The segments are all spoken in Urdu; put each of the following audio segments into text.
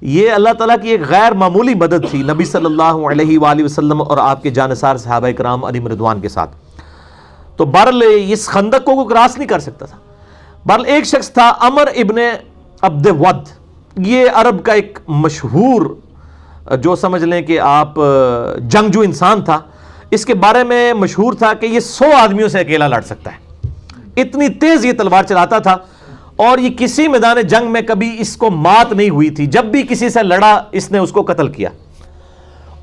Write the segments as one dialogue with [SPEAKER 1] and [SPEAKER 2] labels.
[SPEAKER 1] یہ اللہ تعالیٰ کی ایک غیر معمولی مدد تھی نبی صلی اللہ علیہ وآلہ وسلم اور آپ کے جانثار صحابہ کرام علیہم رضوان کے ساتھ. تو بہرحال اس خندق کو کراس نہیں کر سکتا تھا. بہرحال ایک شخص تھا عمر ابن عبد ود، یہ عرب کا ایک مشہور جو سمجھ لیں کہ آپ جنگجو انسان تھا. اس کے بارے میں مشہور تھا کہ یہ 100 آدمیوں سے اکیلا لڑ سکتا ہے، اتنی تیز یہ تلوار چلاتا تھا. اور یہ کسی میدان جنگ میں کبھی اس کو مات نہیں ہوئی تھی، جب بھی کسی سے لڑا اس نے اس کو قتل کیا.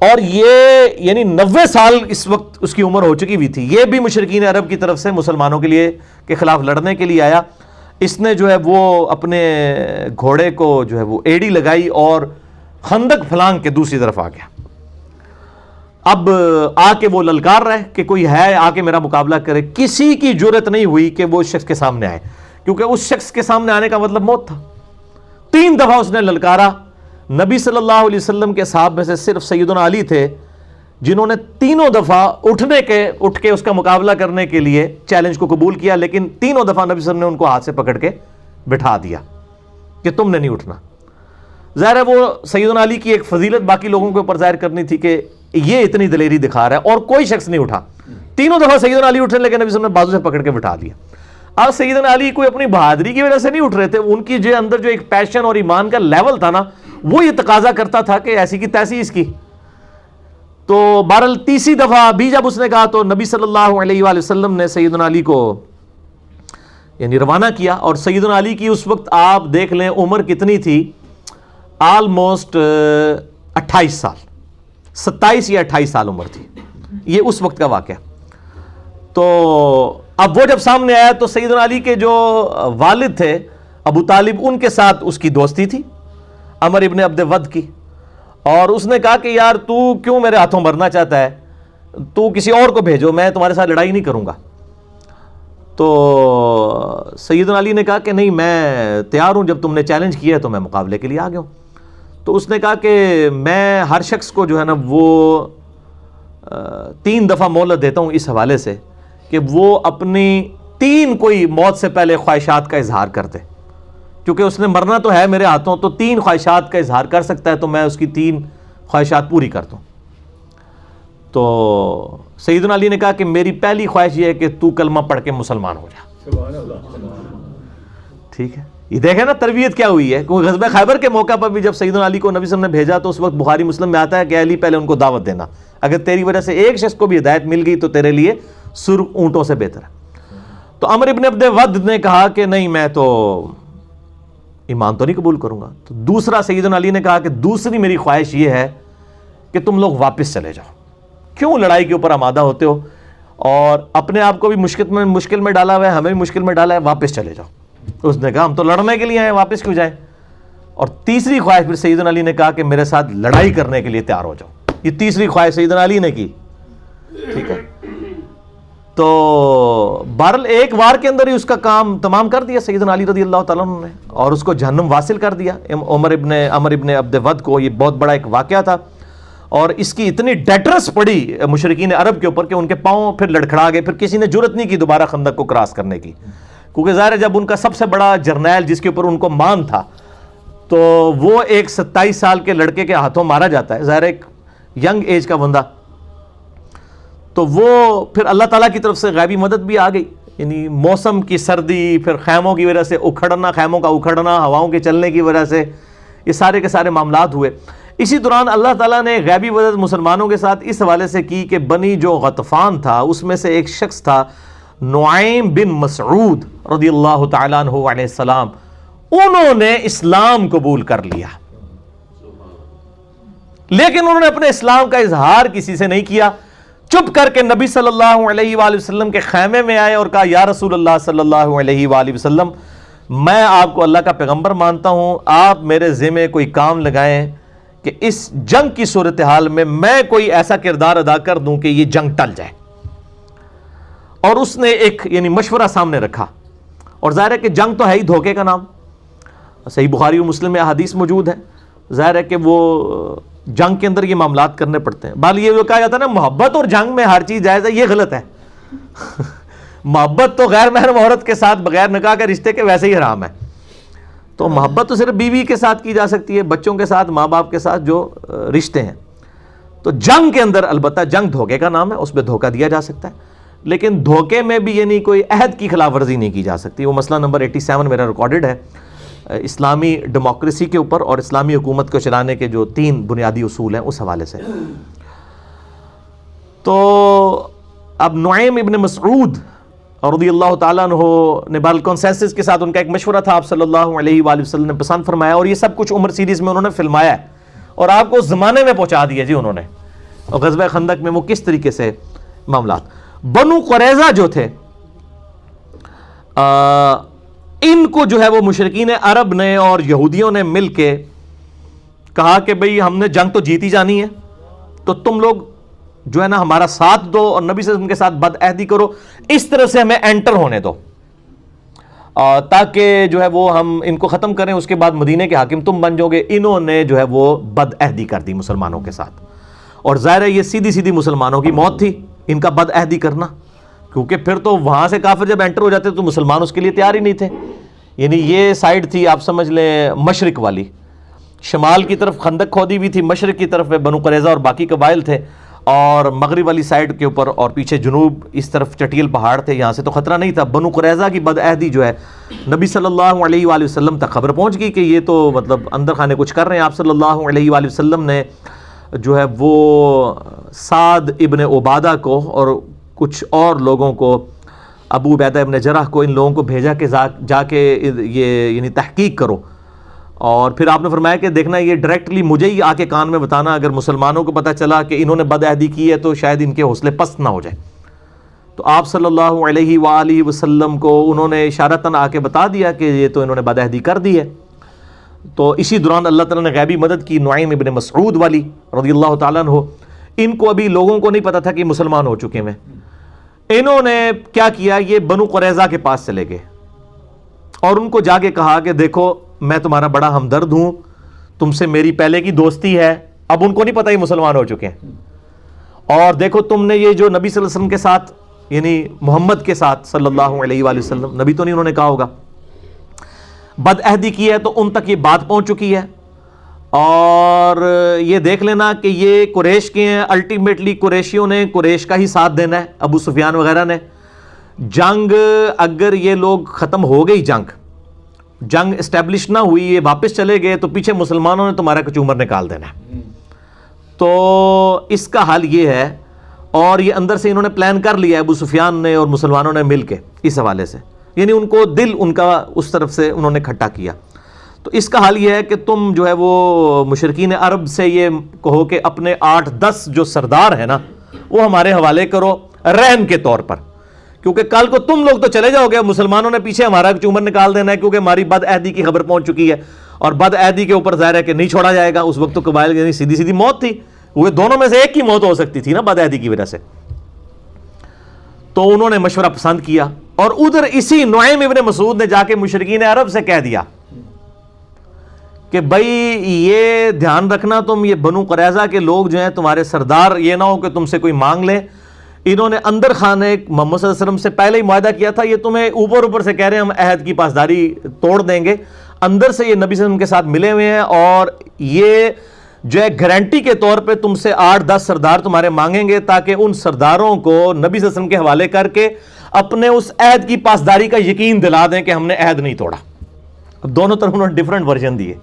[SPEAKER 1] اور یہ یعنی 90 سال اس وقت اس کی عمر ہو چکی ہوئی تھی. یہ بھی مشرکین عرب کی طرف سے مسلمانوں کے خلاف لڑنے کے لیے آیا. اس نے جو ہے وہ اپنے گھوڑے کو جو ہے وہ ایڑی لگائی اور خندق پھلانگ کے دوسری طرف آ گیا. اب آ کے وہ للکار رہے کہ کوئی ہے آ کے میرا مقابلہ کرے. کسی کی جرت نہیں ہوئی کہ وہ اس شخص کے سامنے آئے، کیونکہ اس شخص کے سامنے آنے کا مطلب موت تھا. 3 دفعہ اس نے للکارا. نبی صلی اللہ علیہ وسلم کے صحابہ میں سے صرف سیدنا علی تھے جنہوں نے تینوں دفعہ اٹھ کے اس کا مقابلہ کرنے کے لیے چیلنج کو قبول کیا، لیکن تینوں دفعہ نبی صلی اللہ علیہ وسلم نے ان کو ہاتھ سے پکڑ کے بٹھا دیا کہ تم نے نہیں اٹھنا. ظاہر ہے وہ سیدنا علی کی ایک فضیلت باقی لوگوں کے اوپر ظاہر کرنی تھی کہ یہ اتنی دلیری دکھا رہا ہے، اور کوئی شخص نہیں اٹھا. تینوں دفعہ سیدنا علی اٹھے لیکن نبی صلی اللہ علیہ وسلم نے بازو سے پکڑ کے بٹھا دیا. اب سیدنا علی کوئی اپنی بہادری کی وجہ سے نہیں اٹھ رہے تھے، ان کی جو اندر جو ایک پیشن اور ایمان کا لیول تھا نا، وہ یہ تقاضا کرتا تھا کہ ایسی کی تیسی اس کی. تو بہرحال تیسری دفعہ بھی جب اس نے کہا تو نبی صلی اللہ علیہ وآلہ وسلم نے سیدنا علی کو یعنی روانہ کیا. اور سیدنا علی کی اس وقت آپ دیکھ لیں عمر کتنی تھی، آلموسٹ 28 سال، 27 یا 28 سال عمر تھی. یہ اس وقت کا واقعہ. تو اب وہ جب سامنے آیا تو سیدنا علی کے جو والد تھے ابو طالب، ان کے ساتھ اس کی دوستی تھی عمر ابن عبد ود کی. اور اس نے کہا کہ یار تو کیوں میرے ہاتھوں مرنا چاہتا ہے، تو کسی اور کو بھیجو، میں تمہارے ساتھ لڑائی نہیں کروں گا. تو سیدنا علی نے کہا کہ نہیں میں تیار ہوں، جب تم نے چیلنج کیا ہے تو میں مقابلے کے لیے آ گیا ہوں. تو اس نے کہا کہ میں ہر شخص کو جو ہے نا وہ 3 دفعہ مہلت دیتا ہوں اس حوالے سے کہ وہ اپنی 3 کوئی موت سے پہلے خواہشات کا اظہار کر دے، کیونکہ اس نے مرنا تو ہے میرے ہاتھوں، تو 3 خواہشات کا اظہار کر سکتا ہے، تو میں اس کی 3 خواہشات پوری کر دوں. تو سیدنا علی نے کہا کہ میری پہلی خواہش یہ ہے کہ تو کلمہ پڑھ کے مسلمان ہو جا. ٹھیک ہے، یہ دیکھیں نا تربیت کیا ہوئی ہے. کیونکہ غزوہ خیبر کے موقع پر بھی جب سیدنا علی کو نبی صلی اللہ علیہ وسلم نے بھیجا تو اس وقت بخاری مسلم میں آتا ہے کہ علی پہلے ان کو دعوت دینا، اگر تیری وجہ سے ایک شخص کو بھی ہدایت مل گئی تو تیرے لیے سرخ اونٹوں سے بہتر ہے. تو عمر ابن عبد ود نے کہا کہ نہیں میں تو ایمان تو نہیں قبول کروں گا. تو دوسرا سیدنا علی نے کہا کہ دوسری میری خواہش یہ ہے کہ تم لوگ واپس چلے جاؤ، کیوں لڑائی کے اوپر آمادہ ہوتے ہو، اور اپنے آپ کو بھی مشکل میں ڈالا ہوا ہے، ہمیں بھی مشکل میں ڈالا ہے، واپس چلے جاؤ. اس نے کہا ہم تو لڑنے کے لیے آئے، واپس کیوں جائیں. اور تیسری خواہش پھر سیدنا علی نے کہا کہ میرے ساتھ لڑائی کرنے کے لیے تیار ہو جاؤ. یہ تیسری خواہش سیدنا علی نے کی. ٹھیک ہے، تو بہرحال ایک وار کے اندر ہی اس کا کام تمام کر دیا سیدنا علی رضی اللہ تعالیٰ عنہ نے، اور اس کو جہنم واصل کر دیا. عمر ابن عبد ود کو یہ بہت بڑا ایک واقعہ تھا، اور اس کی اتنی ڈیٹرس پڑی مشرکین عرب کے اوپر کہ ان کے پاؤں پھر لڑکھڑا گئے. پھر کسی نے جرت نہیں کی دوبارہ خندق کو کراس کرنے کی، کیونکہ ظاہر ہے جب ان کا سب سے بڑا جرنیل جس کے اوپر ان کو مان تھا تو وہ ایک 27 سال کے لڑکے کے ہاتھوں مارا جاتا ہے، ظاہر ایک ینگ ایج کا بندہ. تو وہ پھر اللہ تعالیٰ کی طرف سے غیبی مدد بھی آ گئی، یعنی موسم کی سردی، پھر خیموں کی وجہ سے اکھڑنا، خیموں کا اکھڑنا، ہواؤں کے چلنے کی وجہ سے یہ سارے کے سارے معاملات ہوئے. اسی دوران اللہ تعالیٰ نے غیبی مدد مسلمانوں کے ساتھ اس حوالے سے کی کہ بنی جو غطفان تھا اس میں سے ایک شخص تھا نعیم بن مسعود رضی اللہ تعالیٰ عنہ علیہ السلام، انہوں نے اسلام قبول کر لیا، لیکن انہوں نے اپنے اسلام کا اظہار کسی سے نہیں کیا. چپ کر کے نبی صلی اللہ علیہ وآلہ وسلم کے خیمے میں آئے اور کہا یا رسول اللہ صلی اللہ علیہ وآلہ وسلم، میں آپ کو اللہ کا پیغمبر مانتا ہوں، آپ میرے ذمہ کوئی کام لگائیں کہ اس جنگ کی صورتحال میں کوئی ایسا کردار ادا کر دوں کہ یہ جنگ ٹل جائے. اور اس نے ایک یعنی مشورہ سامنے رکھا، اور ظاہر ہے کہ جنگ تو ہے ہی دھوکے کا نام، صحیح بخاری و مسلم میں احادیث موجود ہے. ظاہر ہے کہ وہ جنگ کے اندر یہ معاملات کرنے پڑتے ہیں. بال یہ جو کہا جاتا ہے نا محبت اور جنگ میں ہر چیز جائز ہے، یہ غلط ہے. محبت تو غیر محرم عورت کے ساتھ بغیر نکاح کے رشتے کے ویسے ہی حرام ہے. تو محبت تو صرف بیوی کے ساتھ کی جا سکتی ہے، بچوں کے ساتھ، ماں باپ کے ساتھ جو رشتے ہیں. تو جنگ کے اندر البتہ جنگ دھوکے کا نام ہے، اس میں دھوکہ دیا جا سکتا ہے، لیکن دھوکے میں بھی یعنی کوئی عہد کی خلاف ورزی نہیں کی جا سکتی. وہ مسئلہ نمبر 87 میرا ریکارڈڈ ہے اسلامی ڈیموکریسی کے اوپر اور اسلامی حکومت کو چلانے کے جو 3 بنیادی اصول ہیں اس حوالے سے. تو اب نعیم ابن مسعود رضی اللہ تعالیٰ عنہ نے بالکنسنسس کے ساتھ، ان کا ایک مشورہ تھا، آپ صلی اللہ علیہ وآلہ وسلم نے پسند فرمایا، اور یہ سب کچھ عمر سیریز میں انہوں نے فلمایا ہے اور آپ کو اس زمانے میں پہنچا دیا جی انہوں نے. اور غزوہ خندق میں وہ کس طریقے سے معاملات. بنو قریظہ جو تھے ان کو جو ہے وہ مشرکین عرب نے اور یہودیوں نے مل کے کہا کہ بھئی ہم نے جنگ تو جیتی جانی ہے، تو تم لوگ جو ہے نا ہمارا ساتھ دو اور نبی صلی اللہ علیہ وسلم کے ساتھ بد عہدی کرو، اس طرح سے ہمیں انٹر ہونے دو تاکہ جو ہے وہ ہم ان کو ختم کریں، اس کے بعد مدینے کے حاکم تم بن جاؤ گے. انہوں نے جو ہے وہ بد عہدی کر دی مسلمانوں کے ساتھ، اور ظاہر ہے یہ سیدھی سیدھی مسلمانوں کی موت تھی ان کا بد عہدی کرنا، کیونکہ پھر تو وہاں سے کافر جب انٹر ہو جاتے تو مسلمان اس کے لیے تیار ہی نہیں تھے. یعنی یہ سائیڈ تھی آپ سمجھ لیں مشرق والی، شمال کی طرف خندق کھودی ہوئی تھی، مشرق کی طرف بنو قریظہ اور باقی قبائل تھے، اور مغرب والی سائیڈ کے اوپر اور پیچھے جنوب اس طرف چٹیل پہاڑ تھے، یہاں سے تو خطرہ نہیں تھا. بنو قریظہ کی بد عہدی جو ہے نبی صلی اللہ علیہ وآلہ وسلم تک خبر پہنچ گئی کہ یہ تو مطلب اندر خانے کچھ کر رہے ہیں. آپ صلی اللہ علیہ وآلہ وسلم نے جو ہے وہ سعد ابن عبادہ کو اور کچھ اور لوگوں کو، ابو عبیدہ ابن جرح کو، ان لوگوں کو بھیجا کہ جا کے یہ یعنی تحقیق کرو، اور پھر آپ نے فرمایا کہ دیکھنا یہ ڈائریکٹلی مجھے ہی آ کے کان میں بتانا، اگر مسلمانوں کو پتہ چلا کہ انہوں نے بد عہدی کی ہے تو شاید ان کے حوصلے پست نہ ہو جائے. تو آپ صلی اللہ علیہ وآلہ وسلم کو انہوں نے اشارتاً آ کے بتا دیا کہ یہ تو انہوں نے بد عہدی کر دی ہے. تو اسی دوران اللہ تعالیٰ نے غیبی مدد کی نعیم ابن مسعود والی رضی اللہ تعالیٰ عنہ. ان کو ابھی لوگوں کو نہیں پتا تھا کہ مسلمان ہو چکے ہیں. انہوں نے کیا کیا، یہ بنو قریظہ کے پاس چلے گئے اور ان کو جا کے کہا کہ دیکھو میں تمہارا بڑا ہمدرد ہوں، تم سے میری پہلے کی دوستی ہے. اب ان کو نہیں پتا یہ مسلمان ہو چکے ہیں، اور دیکھو تم نے یہ جو نبی صلی اللہ علیہ وسلم کے ساتھ یعنی محمد کے ساتھ صلی اللہ علیہ وآلہ وسلم، نبی تو نہیں انہوں نے کہا ہوگا، بد عہدی کی ہے، تو ان تک یہ بات پہنچ چکی ہے. اور یہ دیکھ لینا کہ یہ قریش کے ہیں، الٹیمیٹلی قریشیوں نے قریش کا ہی ساتھ دینا ہے، ابو سفیان وغیرہ نے. جنگ اگر یہ لوگ ختم ہو گئی، جنگ اسٹیبلش نہ ہوئی، یہ واپس چلے گئے، تو پیچھے مسلمانوں نے تمہارا کچومر نکال دینا ہے. تو اس کا حل یہ ہے، اور یہ اندر سے انہوں نے پلان کر لیا ابو سفیان نے اور مسلمانوں نے مل کے اس حوالے سے، یعنی ان کو دل ان کا اس طرف سے انہوں نے کھٹا کیا. تو اس کا حل یہ ہے کہ تم جو ہے وہ مشرکین عرب سے یہ کہو کہ اپنے 8-10 جو سردار ہیں نا وہ ہمارے حوالے کرو رہن کے طور پر، کیونکہ کل کو تم لوگ تو چلے جاؤ گے، مسلمانوں نے پیچھے ہمارا چومر نکال دینا ہے، کیونکہ ہماری بد عہدی کی خبر پہنچ چکی ہے، اور بد عہدی کے اوپر ظاہر ہے کہ نہیں چھوڑا جائے گا. اس وقت تو قبائل یعنی سیدھی سیدھی موت تھی، وہ دونوں میں سے ایک کی موت ہو سکتی تھی نا بد عہدی کی وجہ سے. تو انہوں نے مشورہ پسند کیا، اور ادھر اسی نعیم ابن مسعود نے جا کے مشرکین عرب سے کہہ دیا کہ بھائی یہ دھیان رکھنا، تم یہ بنو قریظہ کے لوگ جو ہیں تمہارے سردار، یہ نہ ہو کہ تم سے کوئی مانگ لیں. انہوں نے اندر خانے محمد صلی اللہ علیہ وسلم سے پہلے ہی معاہدہ کیا تھا، یہ تمہیں اوپر سے کہہ رہے ہیں ہم عہد کی پاسداری توڑ دیں گے، اندر سے یہ نبی صلی اللہ علیہ وسلم کے ساتھ ملے ہوئے ہیں، اور یہ جو ہے گارنٹی کے طور پہ تم سے 8-10 سردار تمہارے مانگیں گے، تاکہ ان سرداروں کو نبی صلی اللہ علیہ وسلم کے حوالے کر کے اپنے اس عہد کی پاسداری کا یقین دلا دیں کہ ہم نے عہد نہیں توڑا. اب دونوں طرف انہوں نے ڈیفرنٹ ورژن دیے.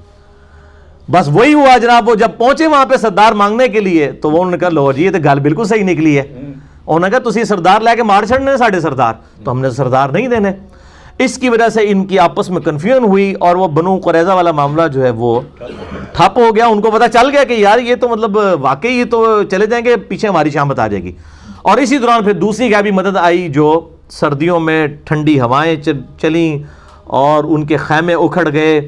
[SPEAKER 1] بس وہی ہوا جناب، وہ جب پہنچے وہاں پہ سردار مانگنے کے لیے تو وہ انہوں نے کہا لو جی یہ تو گل بالکل صحیح نکلی ہے. انہوں نے کہا تسی سردار لے کے مار چھڑنے ساڑھے سردار، تو ہم نے سردار نہیں دینے. اس کی وجہ سے ان کی آپس میں کنفیوژن ہوئی، اور وہ بنو قریظہ والا معاملہ جو ہے وہ ٹھپ ہو گیا. ان کو پتہ چل گیا کہ یار یہ تو مطلب واقعی یہ تو چلے جائیں گے، پیچھے ہماری شامت آ جائے گی. اور اسی دوران پھر دوسری غیبی مدد آئی، جو سردیوں میں ٹھنڈی ہوائیں چلیں اور ان کے خیمے اکھڑ گئے،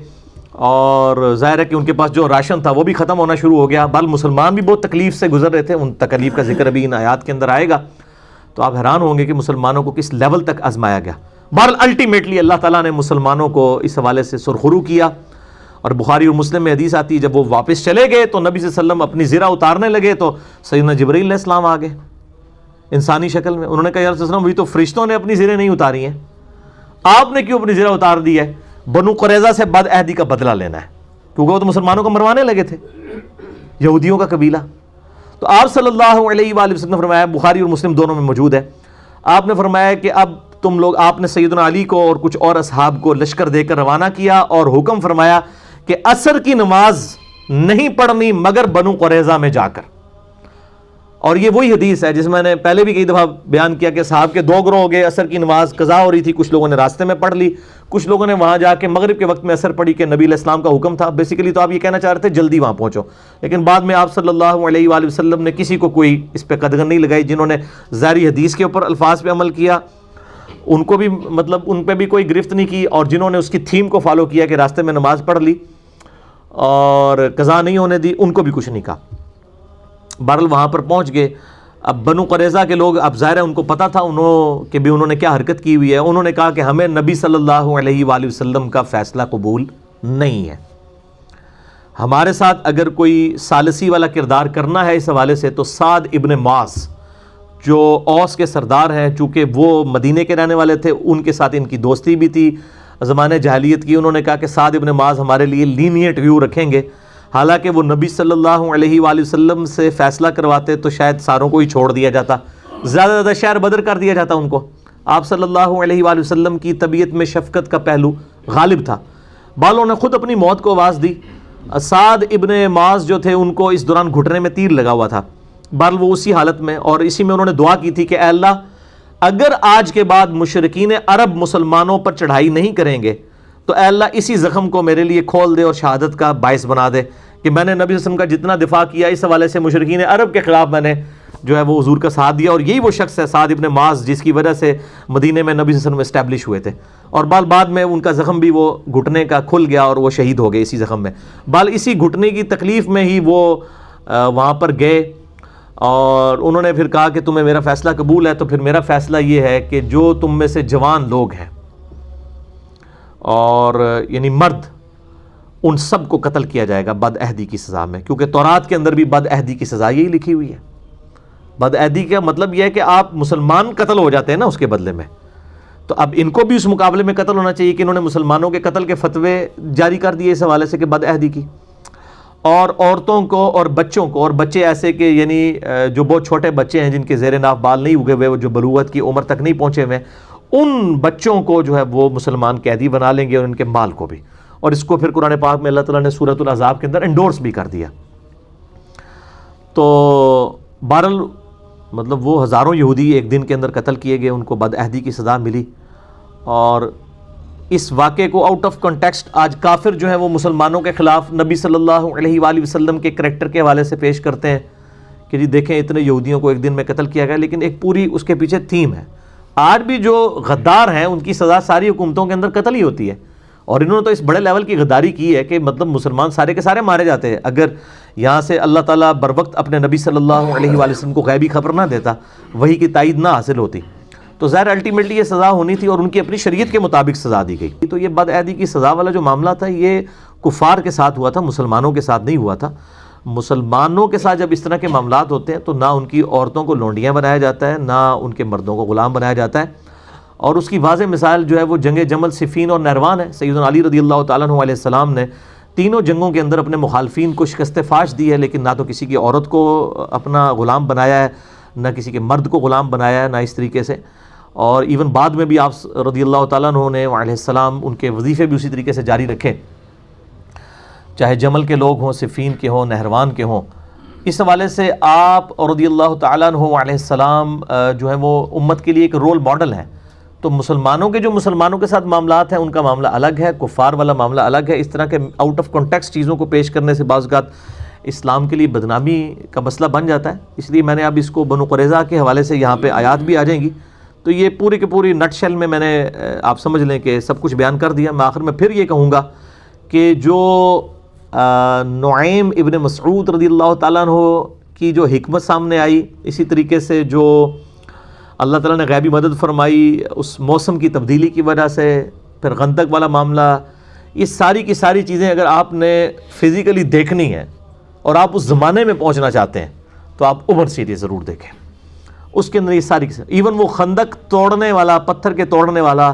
[SPEAKER 1] اور ظاہر ہے کہ ان کے پاس جو راشن تھا وہ بھی ختم ہونا شروع ہو گیا. بل مسلمان بھی بہت تکلیف سے گزر رہے تھے، ان تکلیف کا ذکر ابھی ان آیات کے اندر آئے گا. تو آپ حیران ہوں گے کہ مسلمانوں کو کس لیول تک آزمایا گیا. بہرحال الٹیمیٹلی اللہ تعالیٰ نے مسلمانوں کو اس حوالے سے سرخرو کیا. اور بخاری اور مسلم میں حدیث آتی ہے جب وہ واپس چلے گئے تو نبی صلی اللہ علیہ وسلم اپنی زرہ اتارنے لگے تو سیدنا جبرائیل علیہ السلام آ گئے انسانی شکل میں. انہوں نے کہا یا رسول اللہ وہی تو فرشتوں نے اپنی زرہیں نہیں اتاری ہیں، آپ نے کیوں اپنی زرہ اتار دی ہے؟ بنو قریظہ سے بد عہدی کا بدلہ لینا ہے، کیونکہ وہ تو مسلمانوں کو مروانے لگے تھے، یہودیوں کا قبیلہ۔ تو آپ صلی اللہ علیہ وآلہ وسلم نے فرمایا، بخاری اور مسلم دونوں میں موجود ہے، آپ نے فرمایا کہ اب تم لوگ، آپ نے سیدنا علی کو اور کچھ اور اصحاب کو لشکر دے کر روانہ کیا اور حکم فرمایا کہ عصر کی نماز نہیں پڑھنی مگر بنو قریظہ میں جا کر۔ اور یہ وہی حدیث ہے جس میں نے پہلے بھی کئی دفعہ بیان کیا کہ صحاب کے 2 گروہ ہو گئے، عصر کی نماز قضا ہو رہی تھی، کچھ لوگوں نے راستے میں پڑھ لی، کچھ لوگوں نے وہاں جا کے مغرب کے وقت میں عصر پڑھی کہ نبی علیہ السلام کا حکم تھا۔ بیسیکلی تو آپ یہ کہنا چاہ رہے تھے جلدی وہاں پہنچو، لیکن بعد میں آپ صلی اللہ علیہ وآلہ وسلم نے کسی کو کوئی اس پہ قدغن نہیں لگائی۔ جنہوں نے ظاہری حدیث کے اوپر الفاظ پہ عمل کیا ان کو بھی مطلب ان پہ بھی کوئی گرفت نہیں کی، اور جنہوں نے اس کی تھیم کو فالو کیا کہ راستے میں نماز پڑھ لی اور قضا نہیں ہونے دی، ان کو بھی کچھ نہیں کہا۔ بہرحال وہاں پر پہنچ گئے۔ اب بنو قریظہ کے لوگ، اب ظاہر ہے ان کو پتہ تھا انہوں نے کیا حرکت کی ہوئی ہے۔ انہوں نے کہا کہ ہمیں نبی صلی اللہ علیہ وآلہ وسلم کا فیصلہ قبول نہیں ہے، ہمارے ساتھ اگر کوئی ثالثی والا کردار کرنا ہے اس حوالے سے تو سعد ابن معاذ جو اوس کے سردار ہیں، چونکہ وہ مدینے کے رہنے والے تھے، ان کے ساتھ ان کی دوستی بھی تھی زمانے جاہلیت کی۔ انہوں نے کہا کہ سعد ابن معاذ ہمارے لیے لینیٹ ویو رکھیں گے، حالانکہ وہ نبی صلی اللہ علیہ وآلہ وسلم سے فیصلہ کرواتے تو شاید ساروں کو ہی چھوڑ دیا جاتا، زیادہ زیادہ شہر بدر کر دیا جاتا ان کو۔ آپ صلی اللہ علیہ وآلہ وسلم کی طبیعت میں شفقت کا پہلو غالب تھا، بالوں نے خود اپنی موت کو آواز دی۔ سعد ابن معاذ جو تھے ان کو اس دوران گھٹنے میں تیر لگا ہوا تھا، بہرحال وہ اسی حالت میں، اور اسی میں انہوں نے دعا کی تھی کہ اے اللہ اگر آج کے بعد مشرکین عرب مسلمانوں پر چڑھائی نہیں کریں گے تو اے اللہ اسی زخم کو میرے لیے کھول دے اور شہادت کا باعث بنا دے کہ میں نے نبی صلی اللہ علیہ وسلم کا جتنا دفاع کیا اس حوالے سے مشرکین عرب کے خلاف میں نے جو ہے وہ حضور کا ساتھ دیا۔ اور یہی وہ شخص ہے سعد ابن معاذ جس کی وجہ سے مدینے میں نبی صلی اللہ علیہ وسلم اسٹیبلش ہوئے تھے، اور بعد میں ان کا زخم بھی وہ گھٹنے کا کھل گیا اور وہ شہید ہو گئے اسی زخم میں۔ اسی گھٹنے کی تکلیف میں ہی وہ وہاں پر گئے، اور انہوں نے پھر کہا کہ تمہیں میرا فیصلہ قبول ہے، تو پھر میرا فیصلہ یہ ہے کہ جو تم میں سے جوان لوگ ہیں اور یعنی مرد، ان سب کو قتل کیا جائے گا بد عہدی کی سزا میں، کیونکہ تورات کے اندر بھی بد عہدی کی سزا یہی لکھی ہوئی ہے۔ بد عہدی کا مطلب یہ ہے کہ آپ مسلمان قتل ہو جاتے ہیں نا اس کے بدلے میں، تو اب ان کو بھی اس مقابلے میں قتل ہونا چاہیے کہ انہوں نے مسلمانوں کے قتل کے فتوے جاری کر دیے اس حوالے سے کہ بد عہدی کی، اور عورتوں کو اور بچوں کو، اور بچے ایسے کہ یعنی جو بہت چھوٹے بچے ہیں جن کے زیر ناف بال نہیں اگے ہوئے، جو بلوغت کی عمر تک نہیں پہنچے ہوئے، ان بچوں کو جو ہے وہ مسلمان قیدی بنا لیں گے، اور ان کے مال کو بھی۔ اور اس کو پھر قرآن پاک میں اللہ تعالیٰ نے سورۃ الاحزاب کے اندر انڈورس بھی کر دیا۔ تو بہرحال مطلب وہ ہزاروں یہودی ایک دن کے اندر قتل کیے گئے، ان کو بد عہدی کی سزا ملی۔ اور اس واقعے کو آؤٹ آف کنٹیکسٹ آج کافر جو ہیں وہ مسلمانوں کے خلاف نبی صلی اللہ علیہ وآلہ وسلم کے کریکٹر کے حوالے سے پیش کرتے ہیں کہ جی دیکھیں اتنے یہودیوں کو ایک دن میں قتل کیا گیا، لیکن ایک پوری اس کے پیچھے تھیم ہے۔ آج بھی جو غدار ہیں ان کی سزا ساری حکومتوں کے اندر قتل ہی ہوتی ہے، اور انہوں نے تو اس بڑے لیول کی غداری کی ہے کہ مطلب مسلمان سارے کے سارے مارے جاتے ہیں۔ اگر یہاں سے اللہ تعالیٰ بر وقت اپنے نبی صلی اللہ علیہ وآلہ وسلم کو غیبی خبر نہ دیتا، وحی کی تائید نہ حاصل ہوتی، تو ظاہر الٹیمیٹلی یہ سزا ہونی تھی، اور ان کی اپنی شریعت کے مطابق سزا دی گئی۔ تو یہ بد عہدی کی سزا والا جو معاملہ تھا یہ کفار کے ساتھ ہوا تھا، مسلمانوں کے ساتھ نہیں ہوا تھا۔ مسلمانوں کے ساتھ جب اس طرح کے معاملات ہوتے ہیں تو نہ ان کی عورتوں کو لونڈیاں بنایا جاتا ہے، نہ ان کے مردوں کو غلام بنایا جاتا ہے، اور اس کی واضح مثال جو ہے وہ جنگ جمل، صفین اور نہروان ہے۔ سیدنا علی رضی اللہ تعالیٰ عنہ علیہ السلام نے تینوں جنگوں کے اندر اپنے مخالفین کو شکست فاش دی ہے، لیکن نہ تو کسی کی عورت کو اپنا غلام بنایا ہے، نہ کسی کے مرد کو غلام بنایا ہے، نہ اس طریقے سے۔ اور ایون بعد میں بھی آپ رضی اللہ تعالیٰ عنہ نے علیہ السلام ان کے وظیفے بھی اسی طریقے سے جاری رکھے، چاہے جمل کے لوگ ہوں، صفین کے ہوں، نہروان کے ہوں۔ اس حوالے سے آپ رضی اللہ تعالیٰ عنہ علیہ السلام جو ہے وہ امت کے لیے ایک رول ماڈل ہیں۔ تو مسلمانوں کے جو مسلمانوں کے ساتھ معاملات ہیں ان کا معاملہ الگ ہے، کفار والا معاملہ الگ ہے۔ اس طرح کے آؤٹ آف کانٹیکسٹ چیزوں کو پیش کرنے سے بعض اوقات اسلام کے لیے بدنامی کا مسئلہ بن جاتا ہے، اس لیے میں نے اب اس کو بنو قریظہ کے حوالے سے یہاں پہ آیات بھی آ جائیں گی، تو یہ پوری کی پوری نٹ شیل میں نے آپ سمجھ لیں کہ سب کچھ بیان کر دیا۔ میں آخر میں پھر یہ کہوں گا کہ جو نعیم ابن مسعود رضی اللہ تعالیٰ عنہ کی جو حکمت سامنے آئی، اسی طریقے سے جو اللہ تعالیٰ نے غیبی مدد فرمائی اس موسم کی تبدیلی کی وجہ سے، پھر خندق والا معاملہ، یہ ساری کی ساری چیزیں اگر آپ نے فزیکلی دیکھنی ہے اور آپ اس زمانے میں پہنچنا چاہتے ہیں تو آپ عمر سیریز ضرور دیکھیں۔ اس کے اندر یہ ساری ایون وہ خندق توڑنے والا، پتھر کے توڑنے والا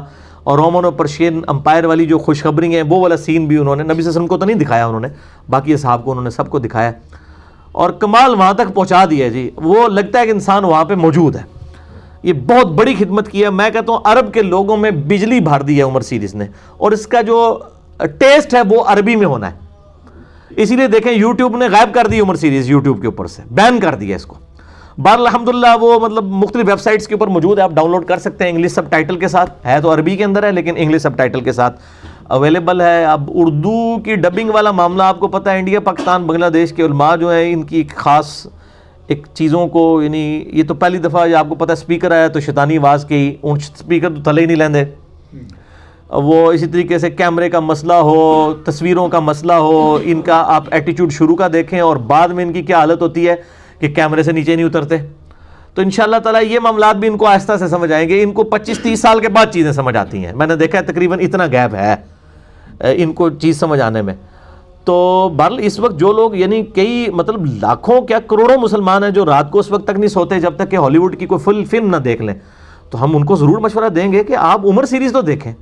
[SPEAKER 1] اور رومن اور پرشین امپائر والی جو خوشخبری ہیں وہ والا سین بھی انہوں نے نبی صلی اللہ علیہ وسلم کو تو نہیں دکھایا، انہوں نے باقی اصحاب کو انہوں نے سب کو دکھایا، اور کمال وہاں تک پہنچا دیا جی، وہ لگتا ہے کہ انسان وہاں پہ موجود ہے۔ یہ بہت بڑی خدمت کی ہے، میں کہتا ہوں عرب کے لوگوں میں بجلی بھر دی ہے عمر سیریز نے، اور اس کا جو ٹیسٹ ہے وہ عربی میں ہونا ہے، اسی لیے دیکھیں یوٹیوب نے غائب کر دی عمر سیریز، یوٹیوب کے اوپر سے بین کر دیا اس کو۔ بہرحال الحمدللہ وہ مطلب مختلف ویب سائٹس کے اوپر موجود ہے، آپ ڈاؤن لوڈ کر سکتے ہیں انگلش سب ٹائٹل کے ساتھ، ہے تو عربی کے اندر ہے لیکن انگلش سب ٹائٹل کے ساتھ اویلیبل ہے۔ اب اردو کی ڈبنگ والا معاملہ آپ کو پتہ ہے، انڈیا پاکستان بنگلہ دیش کے علماء جو ہیں ان کی ایک خاص ایک چیزوں کو، یعنی یہ تو پہلی دفعہ آپ کو پتہ ہے اسپیکر آیا تو شیطانی آواز کی، ان اسپیکر تو تھلے ہی نہیں لیندے، وہ اسی طریقے سے کیمرے کا مسئلہ ہو، تصویروں کا مسئلہ ہو، ان کا آپ ایٹیٹیوڈ شروع کا دیکھیں اور بعد میں ان کی کیا حالت ہوتی ہے کہ کیمرے سے نیچے نہیں اترتے۔ تو انشاءاللہ تعالیٰ یہ معاملات بھی ان کو آہستہ سے سمجھ آئیں گے، ان کو 25-30 سال کے بعد چیزیں سمجھ آتی ہیں، میں نے دیکھا ہے تقریباً اتنا گیپ ہے ان کو چیز سمجھ آنے میں۔ تو بہرحال اس وقت جو لوگ یعنی کئی مطلب لاکھوں کیا کروڑوں مسلمان ہیں جو رات کو اس وقت تک نہیں سوتے جب تک کہ ہالی ووڈ کی کوئی فل فلم نہ دیکھ لیں، تو ہم ان کو ضرور مشورہ دیں گے کہ آپ عمر سیریز تو دیکھیں۔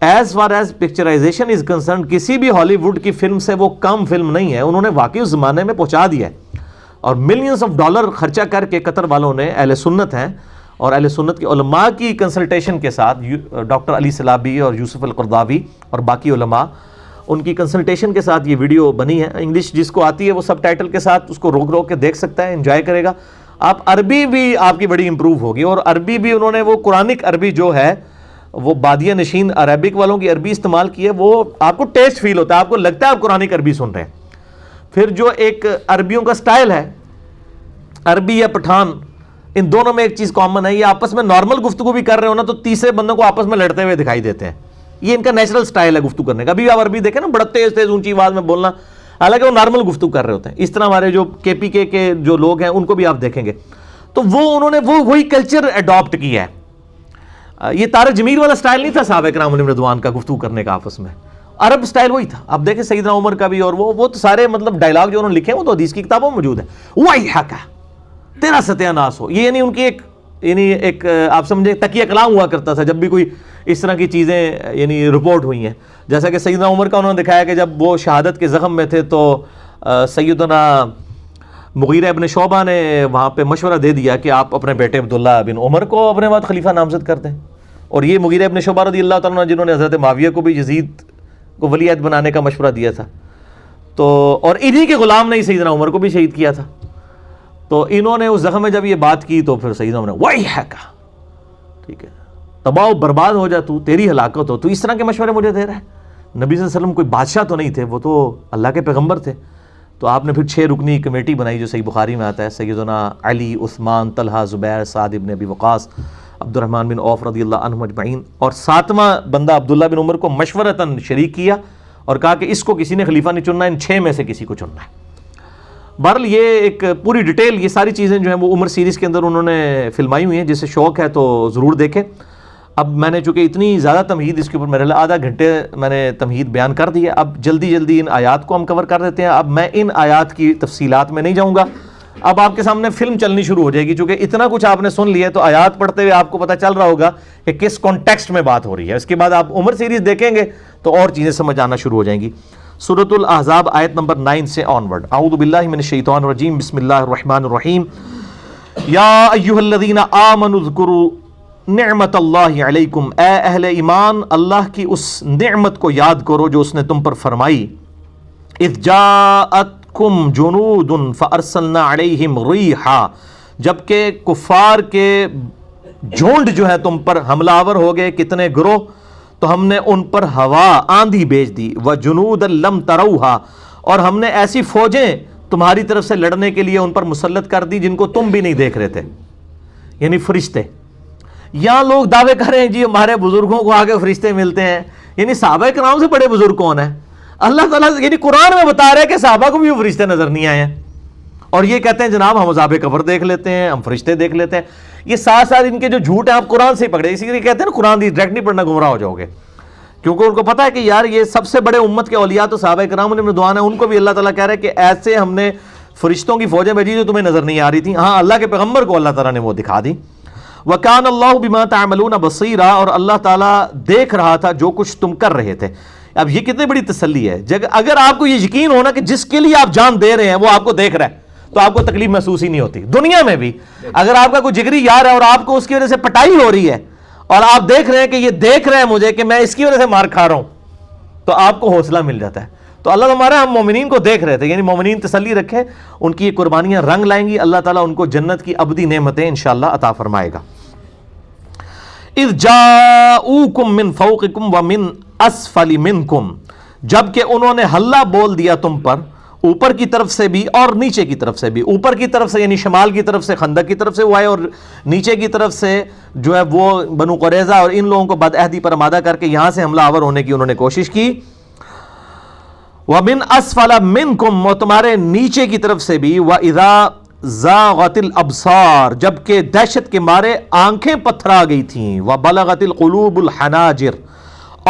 [SPEAKER 1] As far as picturisation is concerned کسی بھی ہالی ووڈ کی فلم سے وہ کم فلم نہیں ہے، انہوں نے واقعی اس زمانے میں پہنچا دیا ہے، اور ملینز آف ڈالر خرچہ کر کے قطر والوں نے، اہل سنت ہیں اور اہل سنت کے علماء کی کنسلٹیشن کے ساتھ، ڈاکٹر علی سلابی اور یوسف القرضاوی اور باقی علماء، ان کی کنسلٹیشن کے ساتھ یہ ویڈیو بنی ہے۔ انگلش جس کو آتی ہے وہ سب ٹائٹل کے ساتھ اس کو روک روک کے دیکھ سکتا ہے، انجوائے کرے گا۔ آپ عربی بھی آپ کی بڑی امپروو ہوگی، اور عربی بھی انہوں نے وہ قرآنک عربی جو ہے وہ بادیہ نشین عربک والوں کی عربی استعمال کی ہے، وہ آپ کو ٹیسٹ فیل ہوتا ہے، آپ کو لگتا ہے آپ قرآنک عربی سن رہے ہیں۔ پھر جو ایک عربیوں کا سٹائل ہے، عربی یا پٹھان، ان دونوں میں ایک چیز کامن ہے، یہ آپس میں نارمل گفتگو بھی کر رہے ہو نا تو تیسرے بندوں کو آپس میں لڑتے ہوئے دکھائی دیتے ہیں، یہ ان کا نیچرل سٹائل ہے گفتگو کرنے کا۔ ابھی آپ عربی دیکھیں نا، بڑا تیز تیز اونچی آواز میں بولنا، حالانکہ وہ نارمل گفتگو کر رہے ہوتے ہیں۔ اس طرح ہمارے جو کے پی کے جو لوگ ہیں ان کو بھی آپ دیکھیں گے تو وہ انہوں نے وہی کلچر اڈاپٹ کیا ہے۔ یہ طارق جمیل والا سٹائل نہیں تھا صحابہ کرام علیہم رضوان کا گفتگو کرنے کا آپس میں، عرب سٹائل وہی تھا۔ اب دیکھیں سیدنا عمر کا بھی، اور وہ تو سارے مطلب ڈائلاگ جو انہوں نے لکھے ہیں وہ تو حدیث کی کتابوں میں موجود ہے۔ وَيْحَكَ تیرا ستیہ ناس ہو، یہ یعنی ان کی ایک آپ سمجھے تقیہ کلام ہوا کرتا تھا جب بھی کوئی اس طرح کی چیزیں یعنی رپورٹ ہوئی ہیں۔ جیسا کہ سیدنا عمر کا انہوں نے دکھایا کہ جب وہ شہادت کے زخم میں تھے تو سیدنا مغیرہ ابن شعبہ نے وہاں پہ مشورہ دے دیا کہ آپ اپنے بیٹے عبداللہ بن عمر کو اپنے بعد خلیفہ نامزد کر دیں، اور یہ مغیرہ ابن شعبہ رضی اللہ تعالیٰ عنہ جنہوں نے حضرت معاویہ کو بھی یزید کو ولی عہد بنانے کا مشورہ دیا تھا، تو اور انہی کے غلام نے سیدنا عمر کو بھی شہید کیا تھا۔ تو انہوں نے اس زخم میں جب یہ بات کی تو پھر سیدنا عمر نے وَيْحَكَ، ٹھیک ہے، تباہ و برباد ہو جا تو، تیری ہلاکت ہو، تو اس طرح کے مشورے مجھے دے رہا ہے۔ نبی صلی اللہ علیہ وسلم کوئی بادشاہ تو نہیں تھے، وہ تو اللہ کے پیغمبر تھے۔ تو آپ نے پھر 6 رکنی کمیٹی بنائی جو صحیح بخاری میں آتا ہے، سیدنا علی، عثمان، طلحہ، زبیر، سعد ابن ابی وقاص، عبد الرحمن بن عوف رضی اللہ عنہم اجمعین، اور 7واں بندہ عبداللہ بن عمر کو مشورتاً شریک کیا اور کہا کہ اس کو کسی نے خلیفہ نہیں چننا، ان 6 میں سے کسی کو چننا ہے۔ بہرحال یہ ایک پوری ڈیٹیل، یہ ساری چیزیں جو ہیں وہ عمر سیریز کے اندر انہوں نے فلمائی ہوئی ہیں، جسے شوق ہے تو ضرور دیکھیں۔ اب میں نے چونکہ اتنی زیادہ تمہید اس کے اوپر، میرے آدھا گھنٹے میں نے تمہید بیان کر دی ہے، اب جلدی ان آیات کو ہم کور کر دیتے ہیں۔ اب میں ان آیات کی تفصیلات میں نہیں جاؤں گا، اب آپ کے سامنے فلم چلنی شروع ہو جائے گی، چونکہ اتنا کچھ آپ نے سن لیا ہے تو آیات پڑھتے ہوئے آپ کو پتہ چل رہا ہوگا کہ کس کانٹیکسٹ میں بات ہو رہی ہے۔ اس کے بعد آپ عمر سیریز دیکھیں گے تو اور چیزیں سمجھ آنا شروع ہو جائیں گی۔ سورۃ الاحزاب آیت نمبر 9 سے آنورڈ۔ اعوذ باللہ من الشیطان الرجیم، بسم اللہ الرحمن الرحیم۔ یا ایھا الذین آمنوا اذکروا نعمت اللہ علیکم، اے اہل ایمان اللہ کی اس نعمت کو یاد کرو جو اس نے تم پر فرمائی۔ اذ جاءتکم جنود فارسلنا علیہم ریحا، جبکہ کفار کے جھنڈ جو ہے تم پر حملہ آور ہو گئے، کتنے گروہ، تو ہم نے ان پر ہوا آندھی بھیج دی۔ وجنودا لم تروہا، اور ہم نے ایسی فوجیں تمہاری طرف سے لڑنے کے لیے ان پر مسلط کر دی جن کو تم بھی نہیں دیکھ رہے تھے، یعنی فرشتے۔ یہاں لوگ دعوے کر رہے ہیں جی ہمارے بزرگوں کو آگے فرشتے ملتے ہیں، یعنی صحابہ کرام سے بڑے بزرگ کون ہیں؟ اللہ تعالیٰ یعنی قرآن میں بتا رہا ہے کہ صحابہ کو بھی وہ فرشتے نظر نہیں آئے ہیں، اور یہ کہتے ہیں جناب ہم عذاب قبر دیکھ لیتے ہیں، ہم فرشتے دیکھ لیتے ہیں۔ یہ ساتھ ساتھ ان کے جو جھوٹ ہیں آپ قرآن سے ہی پکڑے، اسی لیے کہتے ہیں نا قرآن ڈائریکٹ نہیں پڑھنا گمراہ ہو جاؤ گے، کیونکہ ان کو پتہ ہے کہ یار یہ سب سے بڑے امت کے اولیاء تو صحابہ کرام علیہم رضوان ہیں، ان کو بھی اللہ تعالیٰ کہہ رہا ہے کہ ایسے ہم نے فرشتوں کی فوجیں بھیجی جو تمہیں نظر نہیں آ رہی تھیں، ہاں اللہ کے پیغمبر کو اللہ تعالیٰ نے وہ دکھا دی۔ وَكَانَ اللَّهُ بِمَا تَعْمَلُونَ بَصِيرًا، اور اللہ تعالیٰ دیکھ رہا تھا جو کچھ تم کر رہے تھے۔ اب یہ کتنی بڑی تسلی ہے، اگر آپ کو یہ یقین ہونا کہ جس کے لیے آپ جان دے رہے ہیں وہ آپ کو دیکھ رہا ہے تو آپ کو تکلیف محسوس ہی نہیں ہوتی۔ دنیا میں بھی اگر آپ کا کوئی جگری یار ہے اور آپ کو اس کی وجہ سے پٹائی ہو رہی ہے اور آپ دیکھ رہے ہیں کہ یہ دیکھ رہے ہیں مجھے کہ میں اس کی وجہ سے مار کھا رہا ہوں، تو آپ کو حوصلہ مل جاتا ہے۔ تو اللہ ہمارا ہم مومنین کو دیکھ رہے تھے، یعنی مومنین تسلی رکھیں، ان کی یہ قربانیاں رنگ لائیں گی، اللہ تعالیٰ ان کو جنت کی ابدی نعمتیں انشاءاللہ عطا فرمائے گا۔ اذ جاؤکم من فوقکم ومن اسفل منکم، جبکہ انہوں نے حلہ بول دیا تم پر اوپر کی طرف سے بھی اور نیچے کی طرف سے بھی۔ اوپر کی طرف سے یعنی شمال کی طرف سے خندق کی طرف سے وہ آئے، اور نیچے کی طرف سے جو ہے وہ بنو قریظہ اور ان لوگوں کو بدعہدی پر آمادہ کر کے یہاں سے حملہ آور ہونے کی انہوں نے کوشش کی۔ وَمِنْ أَسْفَلَ مِنْكُمْ، اور تمہارے نیچے کی طرف سے بھی۔ وَإِذَا زَاغَتِ الْأَبْصَارُ، جبکہ دہشت کے مارے آنکھیں پتھرا گئی تھیں۔ وَبَلَغَتِ الْقُلُوبُ الْحَنَاجِرَ،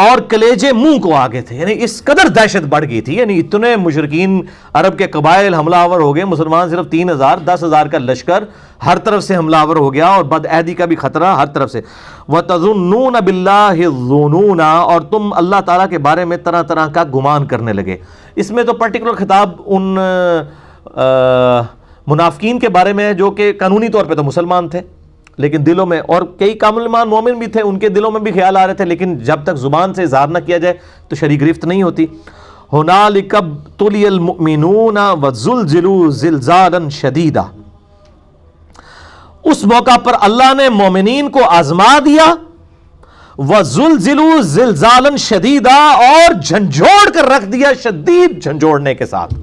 [SPEAKER 1] اور کلیجے منہ کو آگے تھے، یعنی اس قدر دہشت بڑھ گئی تھی، یعنی اتنے مشرکین عرب کے قبائل حملہ آور ہو گئے، مسلمان صرف 3000 10,000 کا لشکر ہر طرف سے حملہ آور ہو گیا، اور بدعہدی کا بھی خطرہ ہر طرف سے۔ وَتَظُنُّونَ بِاللَّهِ الظُّنُونَ، اور تم اللہ تعالیٰ کے بارے میں طرح طرح کا گمان کرنے لگے۔ اس میں تو پرٹیکولر خطاب ان منافقین کے بارے میں ہے جو کہ قانونی طور پہ تو مسلمان تھے لیکن دلوں میں، اور کئی کامل ایمان مومن بھی تھے، ان کے دلوں میں بھی خیال آ رہے تھے، لیکن جب تک زبان سے اظہار نہ کیا جائے تو شرعی گرفت نہیں ہوتی۔ هُنَالِكَ ابْتُلِيَ الْمُؤْمِنُونَ وَزُلْزِلُوا زِلْزَالًا شَدِيدًا، اس موقع پر اللہ نے مومنین کو آزما دیا، وَزُلْزِلُوا زِلْزَالًا شَدِيدًا، اور جھنجھوڑ کر رکھ دیا شدید جھنجھوڑنے کے ساتھ۔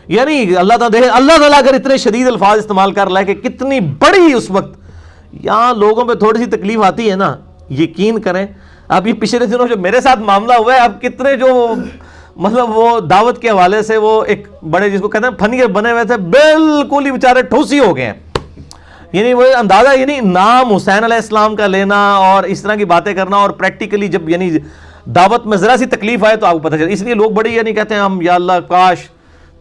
[SPEAKER 1] یعنی اللہ تعالیٰ اگر اتنے شدید الفاظ استعمال کر رہا ہے کہ کتنی بڑی اس وقت یہاں لوگوں پہ تھوڑی سی تکلیف آتی ہے نا، یقین کریں اب یہ پچھلے دنوں جو میرے ساتھ معاملہ ہوا ہے، اب کتنے جو مطلب وہ دعوت کے حوالے سے وہ ایک بڑے جس کو کہتے ہیں پھنگے بنے ہوئے تھے، بالکل ہی بیچارے ٹھوسی ہو گئے ہیں۔ یعنی وہ اندازہ، یعنی نام حسین علیہ السلام کا لینا اور اس طرح کی باتیں کرنا، اور پریکٹیکلی جب یعنی دعوت میں ذرا سی تکلیف آئے تو آپ کو پتہ چلے۔ اس لیے لوگ بڑی یعنی کہتے ہیں ہم یا اللہ کاش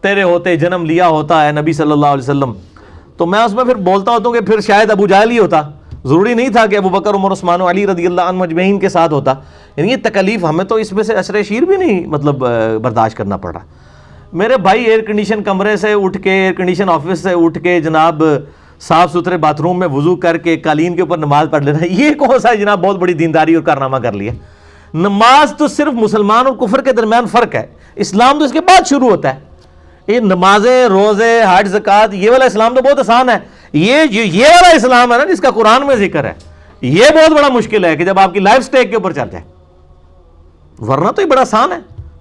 [SPEAKER 1] تیرے ہوتے جنم لیا ہوتا ہے نبی صلی اللہ علیہ وسلم، تو میں اس میں پھر بولتا ہوتا ہوں کہ پھر شاید ابو جہل ہی ہوتا، ضروری نہیں تھا کہ ابو بکر عمر عثمان و علی رضی اللہ عنہ مجمعین کے ساتھ ہوتا۔ یعنی یہ تکلیف ہمیں تو اس میں سے عشر شیر بھی نہیں مطلب برداشت کرنا پڑ رہا۔ میرے بھائی ایئر کنڈیشن کمرے سے اٹھ کے، ایئر کنڈیشن آفس سے اٹھ کے جناب صاف ستھرے باتھ روم میں وضو کر کے قالین کے اوپر نماز پڑھ لینا، یہ کون سا جناب بہت بڑی دینداری اور کارنامہ کر لیا؟ نماز تو صرف مسلمان اور کفر کے درمیان فرق ہے، اسلام تو اس کے بعد شروع ہوتا ہے۔ یہ نمازیں، روزے، حج، زکوٰۃ، یہ والا اسلام تو بہت آسان ہے۔ یہ والا اسلام ہے نا جس کا قرآن میں ذکر ہے، یہ بہت بڑا مشکل ہے کہ جب آپ کی لائف سٹیک کے اوپر چل جائے، ورنہ تو یہ بڑا آسان ہے،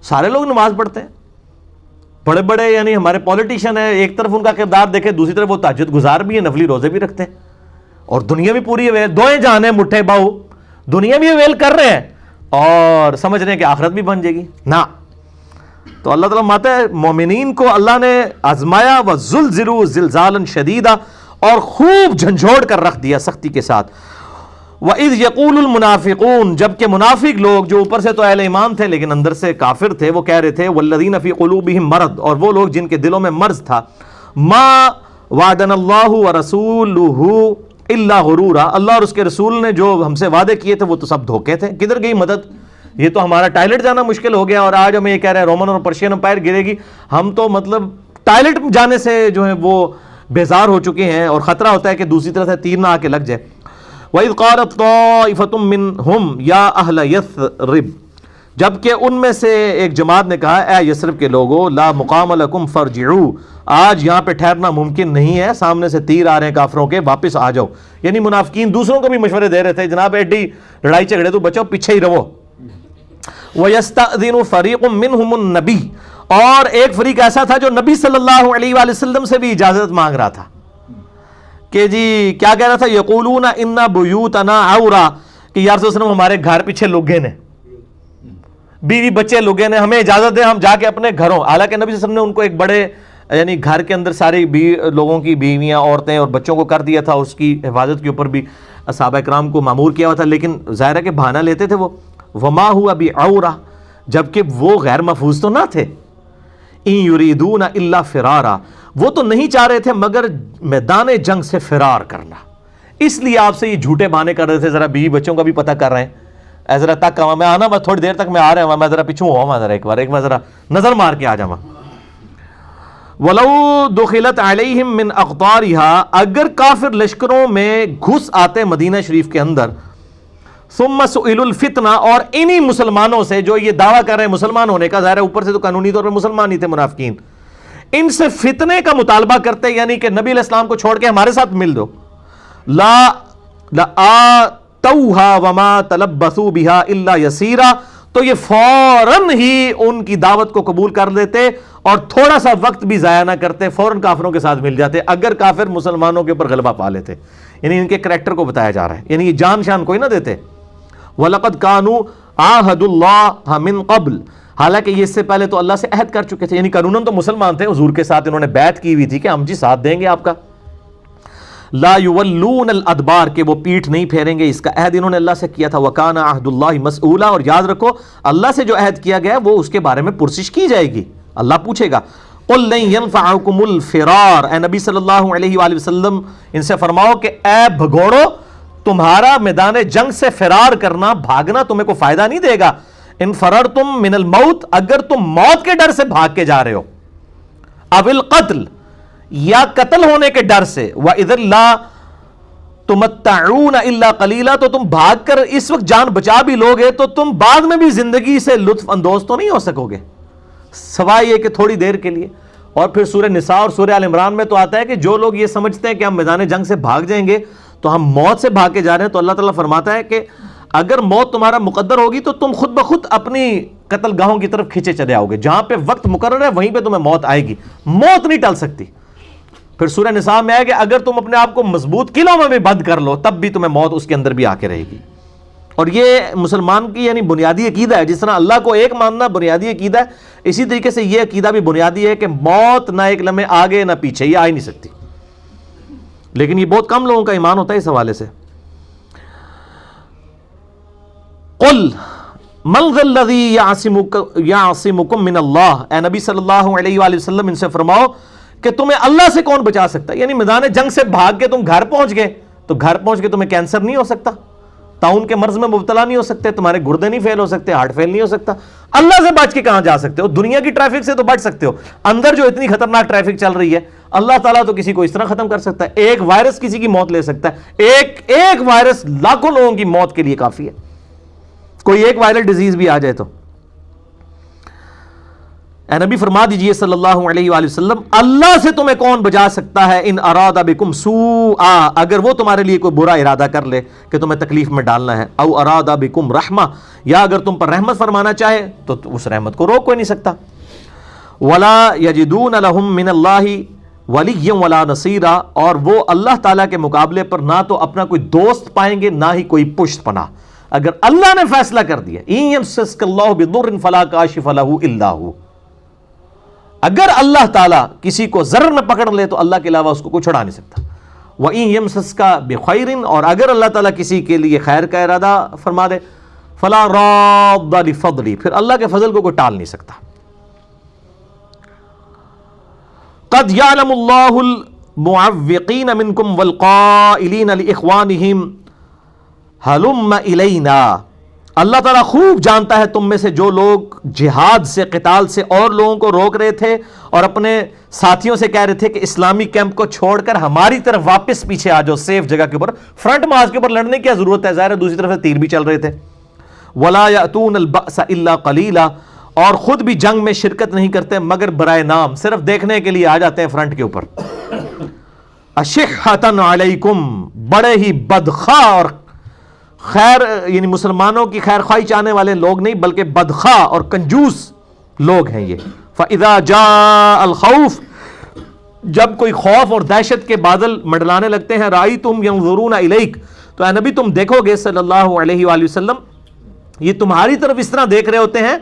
[SPEAKER 1] سارے لوگ نماز پڑھتے ہیں، بڑے بڑے یعنی ہمارے پولیٹیشین ہیں، ایک طرف ان کا کردار دیکھیں، دوسری طرف وہ تہجد گزار بھی ہیں، نفلی روزے بھی رکھتے ہیں، اور دنیا بھی پوری ہے، دوئیں جہان ہیں مٹھے باؤ، دنیا بھی اویل کر رہے ہیں اور سمجھ رہے ہیں کہ آخرت بھی بن جائے گی نا۔ تو اللہ تعالیٰ ماتا ہے مومنین کو اللہ نے آزمایا، وَزُلْزِلُوا زِلْزَالًا شَدِيدًا، اور خوب جھنجھوڑ کر رکھ دیا سختی کے ساتھ۔ وَإِذْ يَقُولُ الْمُنَافِقُونَ، جبکہ منافق لوگ جو اوپر سے تو اہل ایمان تھے لیکن اندر سے کافر تھے، وہ کہہ رہے تھے وَالَّذِينَ فِي قُلُوبِهِمْ مَرَضٌ، اور وہ لوگ جن کے دلوں میں مرض تھا، مَا وَعَدَنَا اللَّهُ وَرَسُولُهُ إِلَّا غُرُورًا، اللہ اور اس کے رسول نے جو ہم سے وعدے کیے تھے وہ تو سب دھوکے تھے، کدھر گئی مدد؟ یہ تو ہمارا ٹائلٹ جانا مشکل ہو گیا، اور آج ہمیں یہ کہہ رہے ہیں رومن اور پرشین امپائر گرے گی، ہم تو مطلب ٹائلٹ جانے سے جو ہے وہ بیزار ہو چکے ہیں، اور خطرہ ہوتا ہے کہ دوسری طرف سے تیر نہ آ کے لگ جائے۔ وَإِذْ قَالَتْ طَائِفَةٌ مِّنْهُمْ يَا أَهْلَ يَثْرِبَ، جبکہ ان میں سے ایک جماعت نے کہا اے یثرب کے لوگو، لا مقام لکم فارجعوا، آج یہاں پہ ٹھہرنا ممکن نہیں ہے، سامنے سے تیر آ رہے ہیں کافروں کے، واپس آ جاؤ۔ یعنی منافقین دوسروں کو بھی مشورے دے رہے تھے، جناب ایڈی لڑائی جھگڑے تو بچو، پیچھے ہی رہو۔ وَيَسْتَأْذِنُ فَرِيقٌ مِّنْهُمُ النَّبِيُّ، اور ایک فریق ایسا تھا جو نبی صلی اللہ علیہ وآلہ وسلم سے بھی اجازت مانگ رہا تھا کہ جی کیا کہہ رہا تھا، یقولون ان بیوتنا عورا، کہ یا رسول اللہ ہمارے گھر پیچھے لگے نے، بیوی بچے لگے نے، ہمیں اجازت دے ہم جا کے اپنے گھروں۔ حالانکہ نبی صلی اللہ علیہ وسلم نے ان کو ایک بڑے یعنی گھر کے اندر ساری لوگوں کی بیویاں، عورتیں اور بچوں کو کر دیا تھا، اس کی حفاظت کے اوپر بھی صحابہ کرام کو مامور کیا ہوا تھا، لیکن ظاہر ہے کہ بہانہ لیتے تھے وہ۔ وما ہوا بعورہ، جبکہ وہ غیر محفوظ تو نہ تھے، ان یریدون الا فرارا، وہ تو نہیں چاہ رہے تھے مگر میدان جنگ سے فرار کرنا، اس لیے آپ سے یہ جھوٹے بہانے کر رہے تھے، ذرا بیوی بچوں کا بھی پتہ کر رہے ہیں، اے ذرا تک میں آنا، میں تھوڑی دیر تک میں آ رہا ہوں، میں ذرا پیچھوں ہوا، میں ذرا ایک بار ذرا نظر مار کے آ جاؤں۔ وَلَوْ دُخِلَتْ عَلَيْهِمْ مِنْ أَقْطَارِهَا، اگر کافر لشکروں میں گھس آتے مدینہ شریف کے اندر، ثُمَّ سُئِلُوا الْفِتْنَةَ، اور انہی مسلمانوں سے جو یہ دعویٰ کر رہے ہیں مسلمان ہونے کا، ظاہر ہے اوپر سے تو قانونی طور پر مسلمان ہی تھے منافقین، ان سے فتنے کا مطالبہ کرتے، یعنی کہ نبی علیہ السلام کو چھوڑ کے ہمارے ساتھ مل دو، لَآتَوْهَا وَمَا تَلَبَّثُوا بِهَا إِلَّا يَسِيرًا، تو یہ فوراً ہی ان کی دعوت کو قبول کر لیتے اور تھوڑا سا وقت بھی ضائع نہ کرتے، فوراً کافروں کے ساتھ مل جاتے اگر کافر مسلمانوں کے اوپر غلبہ پا لیتے۔ یعنی ان کے کریکٹر کو بتایا جا رہا ہے، یعنی یہ جان شان کوئی نہ دیتے۔ وَلَقَدْ كَانُوا عَاهَدُوا اللَّهَ مِنْ قَبْلُ، حالانکہ یہ اس سے پہلے تو اللہ سے عہد کر چکے تھے، یعنی قانوناً تو مسلمان تھے، حضور کے ساتھ انہوں نے بیعت کی ہوئی تھی کہ ہم جی ساتھ دیں گے آپ کا۔ لا یولون الادبار، کہ وہ پیٹھ نہیں پھیریں گے، اس کا عہد انہوں نے اللہ سے کیا تھا۔ وکان عہد اللہ مسئولا، اور یاد رکھو اللہ سے جو عہد کیا گیا ہے وہ اس کے بارے میں پرسش کی جائے گی، اللہ پوچھے گا۔ قل لن ينفعكم الفرار، اے نبی صلی اللہ علیہ وآلہ وسلم ان سے فرماؤ کہ اے بھگوڑو، تمہارا میدان جنگ سے فرار کرنا، بھاگنا تمہیں کو فائدہ نہیں دے گا۔ ان فررتم من الموت، اگر تم موت کے ڈر سے بھاگ کے جا رہے ہو، او القتل، یا قتل ہونے کے ڈر سے، وَإِذًا لَا تُمَتَّعُونَ إِلَّا قَلِيلًا، تو تم بھاگ کر اس وقت جان بچا بھی لوگے تو تم بعد میں بھی زندگی سے لطف اندوز تو نہیں ہو سکو گے، سوائے یہ کہ تھوڑی دیر کے لیے۔ اور پھر سورہ نساء اور سورہ آل عمران میں تو آتا ہے کہ جو لوگ یہ سمجھتے ہیں کہ ہم میدان جنگ سے بھاگ جائیں گے تو ہم موت سے بھاگ کے جا رہے ہیں، تو اللہ تعالیٰ فرماتا ہے کہ اگر موت تمہارا مقدر ہوگی تو تم خود بخود اپنی قتل گاہوں کی طرف کھینچے چلے آؤ گے، جہاں پہ وقت مقرر ہے وہیں پہ تمہیں موت آئے گی، موت نہیں ٹل سکتی۔ پھر سورہ نساء میں ہے کہ اگر تم اپنے آپ کو مضبوط قلعوں میں بھی بند کر لو تب بھی تمہیں موت اس کے اندر بھی آ کے رہے گی۔ اور یہ مسلمان کی یعنی بنیادی عقیدہ ہے، جس طرح اللہ کو ایک ماننا بنیادی عقیدہ ہے، اسی طریقے سے یہ عقیدہ بھی بنیادی ہے کہ موت نہ ایک لمحے آگے نہ پیچھے، یہ آ ہی نہیں سکتی۔ لیکن یہ بہت کم لوگوں کا ایمان ہوتا ہے اس حوالے سے۔ قل من ذا الذی یعصمکم من اللہ، اے نبی صلی اللہ علیہ وآلہ وسلم ان سے فرماؤ کہ تمہیں اللہ سے کون بچا سکتا ہے؟ یعنی میدان جنگ سے بھاگ کے تم گھر پہنچ گئے تو گھر پہنچ کے تمہیں کینسر نہیں ہو سکتا، طاعون کے مرض میں مبتلا نہیں ہو سکتے، تمہارے گردے نہیں فیل ہو سکتے، ہارٹ فیل نہیں ہو سکتا۔ اللہ سے بچ کے کہاں جا سکتے ہو؟ دنیا کی ٹریفک سے تو بچ سکتے ہو، اندر جو اتنی خطرناک ٹریفک چل رہی ہے اللہ تعالیٰ تو کسی کو اس طرح ختم کر سکتا ہے، ایک وائرس کسی کی موت لے سکتا ہے، ایک وائرس لاکھوں لوگوں کی موت کے لیے کافی ہے، کوئی ایک وائرل ڈیزیز بھی آ جائے تو۔ اے نبی فرما دیجئے صلی اللہ علیہ وآلہ وسلم، اللہ سے تمہیں کون بچا سکتا ہے؟ ان اراد بکم سوءا، اگر وہ تمہارے لیے کوئی برا ارادہ کر لے کہ تمہیں تکلیف میں ڈالنا ہے، او اراد بکم رحمہ، یا اگر تم پر رحمت فرمانا چاہے تو اس رحمت کو روک کوئی نہیں سکتا۔ ولا یجدون لهم من اللہ ولیا ولا نصیرا، اور وہ اللہ تعالیٰ کے مقابلے پر نہ تو اپنا کوئی دوست پائیں گے نہ ہی کوئی پشت پناہ۔ اگر اللہ نے فیصلہ کر دیا ان یمسسک اللہ بضر فلا کاشف له الا هو، اگر اللہ تعالیٰ کسی کو ضرر میں پکڑ لے تو اللہ کے علاوہ اس کو کوئی چھڑا نہیں سکتا۔ وَإِن يَمْسَسْكَ بِخَيْرٍ، اور اگر اللہ تعالیٰ کسی کے لیے خیر کا ارادہ فرما دے، فَلَا رَادَّ لِفَضْلِهِ، پھر اللہ کے فضل کو کوئی ٹال نہیں سکتا۔ قَدْ يَعْلَمُ اللَّهُ الْمُعَوِّقِينَ مِنْكُمْ وَالْقَائِلِينَ لِإِخْوَانِهِمْ هَلُمَّ إِلَيْنَا، اللہ تعالیٰ خوب جانتا ہے تم میں سے جو لوگ جہاد سے، قتال سے اور لوگوں کو روک رہے تھے اور اپنے ساتھیوں سے کہہ رہے تھے کہ اسلامی کیمپ کو چھوڑ کر ہماری طرف واپس پیچھے آ جاؤ، سیف جگہ کے اوپر، فرنٹ مارچ کے اوپر لڑنے کی کیا ضرورت ہے، ظاہر ہے دوسری طرف سے تیر بھی چل رہے تھے۔ وَلَا يَأْتُونَ الْبَأْسَ إِلَّا قَلِيلًا، اور خود بھی جنگ میں شرکت نہیں کرتے مگر برائے نام، صرف دیکھنے کے لیے آ جاتے ہیں فرنٹ کے اوپر۔ أَشِحَّةً عَلَيْكُمْ، بڑے ہی بدخواہ اور خیر یعنی مسلمانوں کی خیر خواہی چاہنے والے لوگ نہیں بلکہ بدخواہ اور کنجوس لوگ ہیں یہ۔ فَإِذَا جَاءَ الْخَوْفُ، جب کوئی خوف اور دہشت کے بادل منڈلانے لگتے ہیں، رَأَيْتُمْ يَنظُرُونَ إِلَيْكَ، تو اے نبی تم دیکھو گے صلی اللہ علیہ وآلہ وسلم، یہ تمہاری طرف اس طرح دیکھ رہے ہوتے ہیں،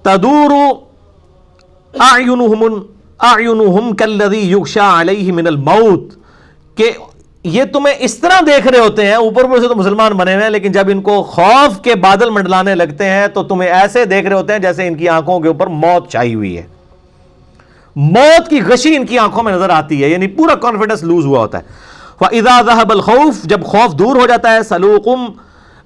[SPEAKER 1] تَدُورُ أَعْيُنُهُمْ كَالَّذِي يُغْشَى عَلَيْهِ مِنَ الْمَوْتِ، کہ یہ تمہیں اس طرح دیکھ رہے ہوتے ہیں، اوپر سے تو مسلمان بنے ہوئے ہیں لیکن جب ان کو خوف کے بادل منڈلانے لگتے ہیں تو تمہیں ایسے دیکھ رہے ہوتے ہیں جیسے ان کی آنکھوں کے اوپر موت چھائی ہوئی ہے، موت کی غشی ان کی آنکھوں میں نظر آتی ہے، یعنی پورا کانفیڈنس لوز ہوا ہوتا ہے۔ فَإِذَا ذَهَبَ الْخَوْفُ جب خوف دور ہو جاتا ہے سَلُوكُمْ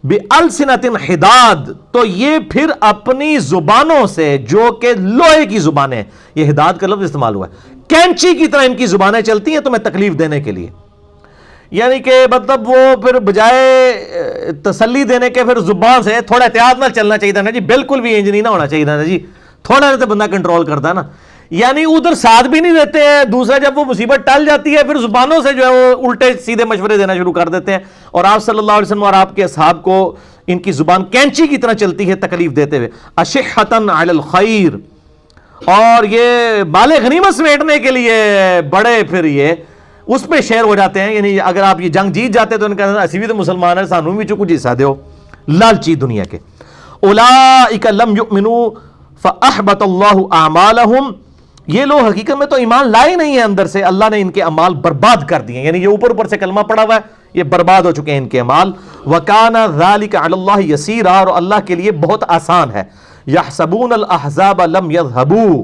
[SPEAKER 1] بِأَلْسِنَةٍ حِدَاد تو یہ پھر اپنی زبانوں سے جو کہ لوہے کی زبانیں، یہ حداد کا لفظ استعمال ہوا ہے، کینچی کی طرح ان کی زبانیں چلتی ہیں تمہیں تکلیف دینے کے لیے. یعنی کہ مطلب وہ پھر بجائے تسلی دینے کے پھر زبان سے تھوڑا احتیاط نہ چلنا چاہیے تھا نا جی، بالکل بھی انج نہیں نہ ہونا چاہیے تھا نا جی، تھوڑا سا بندہ کنٹرول کرتا ہے نا. یعنی ادھر ساتھ بھی نہیں دیتے ہیں، دوسرا جب وہ مصیبت ٹل جاتی ہے پھر زبانوں سے جو ہے وہ الٹے سیدھے مشورے دینا شروع کر دیتے ہیں. اور آپ صلی اللہ علیہ وسلم اور آپ کے اصحاب کو ان کی زبان کینچی کی طرح چلتی ہے تکلیف دیتے ہوئے. اشحۃ علی الخیر، اور یہ مال غنیمت سمیٹنے کے لیے بڑے پھر یہ اس پہ شیر ہو جاتے ہیں. یعنی اگر آپ یہ جنگ جیت جاتے تو ان کا اسی بھی تو مسلمان ہے، سانوں بھی چکو جیسا دیو، لالچی دنیا کے. اولئک لم یؤمنوا فاحبط اللہ اعمالهم، یہ لوگ حقیقت میں تو ایمان لائے نہیں ہیں اندر سے، اللہ نے ان کے اعمال برباد کر دیے. یعنی یہ اوپر سے کلمہ پڑا ہوا ہے، یہ برباد ہو چکے ہیں ان کے اعمال. وکان ذلک علی اللہ یسیرا، اور اللہ کے لیے بہت آسان ہے. یحسبون الاحزاب لم یذهبوا،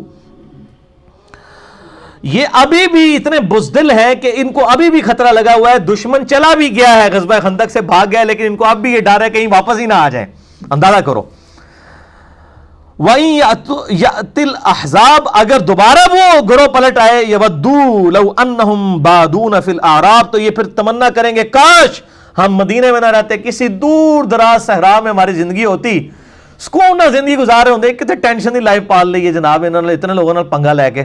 [SPEAKER 1] یہ ابھی بھی اتنے بزدل ہیں کہ ان کو ابھی بھی خطرہ لگا ہوا ہے، دشمن چلا بھی گیا ہے، غزوہ خندق سے بھاگ گیا، لیکن ان کو اب بھی یہ ڈر ہے کہیں واپس ہی نہ آ جائیں. اندازہ کرو. وَإِن يَأْتِ الْأَحْزَابُ، اگر دوبارہ وہ گروہ پلٹ آئے، يَوَدُّوا لَوْ أَنَّهُمْ بَادُونَ فِي الْأَعْرَابِ، تو یہ پھر تمنا کریں گے کاش ہم مدینے میں نہ رہتے، کسی دور دراز صحرا میں ہماری زندگی ہوتی، سکون نہ زندگی گزار رہے ہوندے. کتنے ٹینشن دی لائف پال لی ہے جناب انہوں نے اتنے لوگوں نے پنگا لے کے.